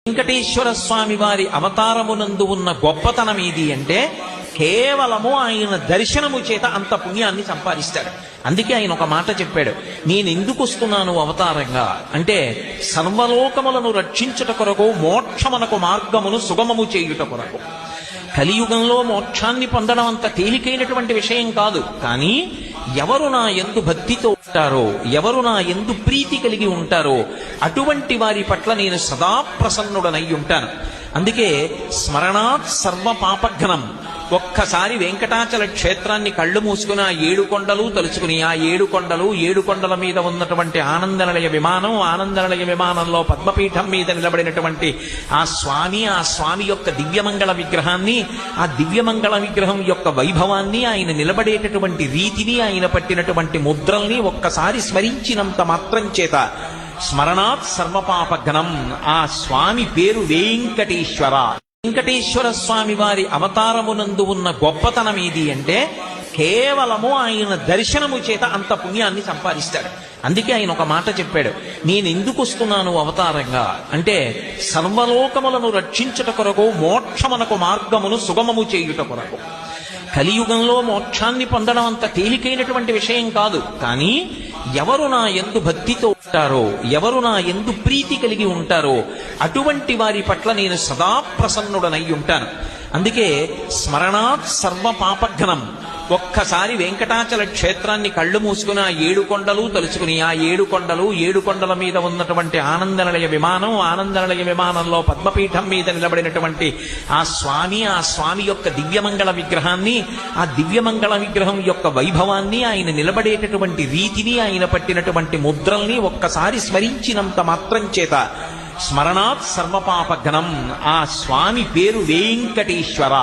వెంకటేశ్వర స్వామి వారి అవతారమునందు ఉన్న గొప్పతనం ఏది అంటే కేవలము ఆయన దర్శనము చేత అంత పుణ్యాన్ని సంపాదిస్తాడు. అందుకే ఆయన ఒక మాట చెప్పాడు, నేను ఎందుకు వస్తున్నాను అవతారంగా అంటే సర్వలోకములను రక్షించుట కొరకు, మోక్షమునకు మార్గమును సుగమము చేయుట కొరకు. కలియుగంలో మోక్షాన్ని పొందడం అంత తేలికైనటువంటి విషయం కాదు. కానీ ఎవరు నా యందు భక్తితో ఉంటారో, ఎవరు నా యందు ప్రీతి కలిగి ఉంటారో అటువంటి వారి పట్ల నేను సదా ప్రసన్నుడనై ఉంటాను. అందుకే స్మరణాత్ సర్వ పాపఘ్నం. ఒక్కసారి వెంకటాచల క్షేత్రాన్ని కళ్ళు మూసుకుని ఆ 7 కొండలు తలుచుకుని, ఆ 7 కొండలు, 7 కొండల మీద ఉన్నటువంటి ఆనందనిలయ విమానం, ఆనందనిలయ విమానంలో పద్మపీఠం మీద నిలబడినటువంటి ఆ స్వామి యొక్క దివ్యమంగళ విగ్రహాన్ని, ఆ దివ్యమంగళ విగ్రహం యొక్క వైభవాన్ని, ఆయన నిలబడేటటువంటి రీతిని, ఆయన పట్టినటువంటి ముద్రల్ని ఒక్కసారి స్మరించినంత మాత్రం చేత స్మరణాత్ సర్వపాపఘ్నం. ఆ స్వామి పేరు వెంకటేశ్వర. వెంకటేశ్వర స్వామి వారి అవతారమునందు ఉన్న గొప్పతనం ఏది అంటే కేవలము ఆయన దర్శనము చేత అంత పుణ్యాన్ని సంపాదిస్తాడు. అందుకే ఆయన ఒక మాట చెప్పాడు, నేను ఎందుకు వస్తున్నాను అవతారంగా అంటే సర్వలోకములను రక్షించుట కొరకు, మోక్షమునకు మార్గమును సుగమము చేయుట కొరకు. కలియుగంలో మోక్షాన్ని పొందడం అంత తేలికైనటువంటి విషయం కాదు. కానీ ఎవరు నా యందు భక్తితో ఉంటారో, ఎవరు నా యందు ప్రీతి కలిగి ఉంటారో అటువంటి వారి పట్ల నేను సదా ప్రసన్నుడనై ఉంటాను. అందుకే స్మరణాత్ సర్వ పాపఘ్నం. ఒక్కసారి వెంకటాచల క్షేత్రాన్ని కళ్ళు మూసుకుని ఆ 7 కొండలు తలుచుకుని, ఆ 7 కొండలు, 7 కొండల మీద ఉన్నటువంటి ఆనందనిలయ విమానం, ఆనందనిలయ విమానంలో పద్మపీఠం మీద నిలబడినటువంటి ఆ స్వామి యొక్క దివ్యమంగళ విగ్రహాన్ని, ఆ దివ్యమంగళ విగ్రహం యొక్క వైభవాన్ని, ఆయన నిలబడేటటువంటి రీతిని, ఆయన పట్టినటువంటి ముద్రల్ని ఒక్కసారి స్మరించినంత మాత్రం చేత స్మరణాత్ సర్వపాపఘ్నం. ఆ స్వామి పేరు వెంకటేశ్వర.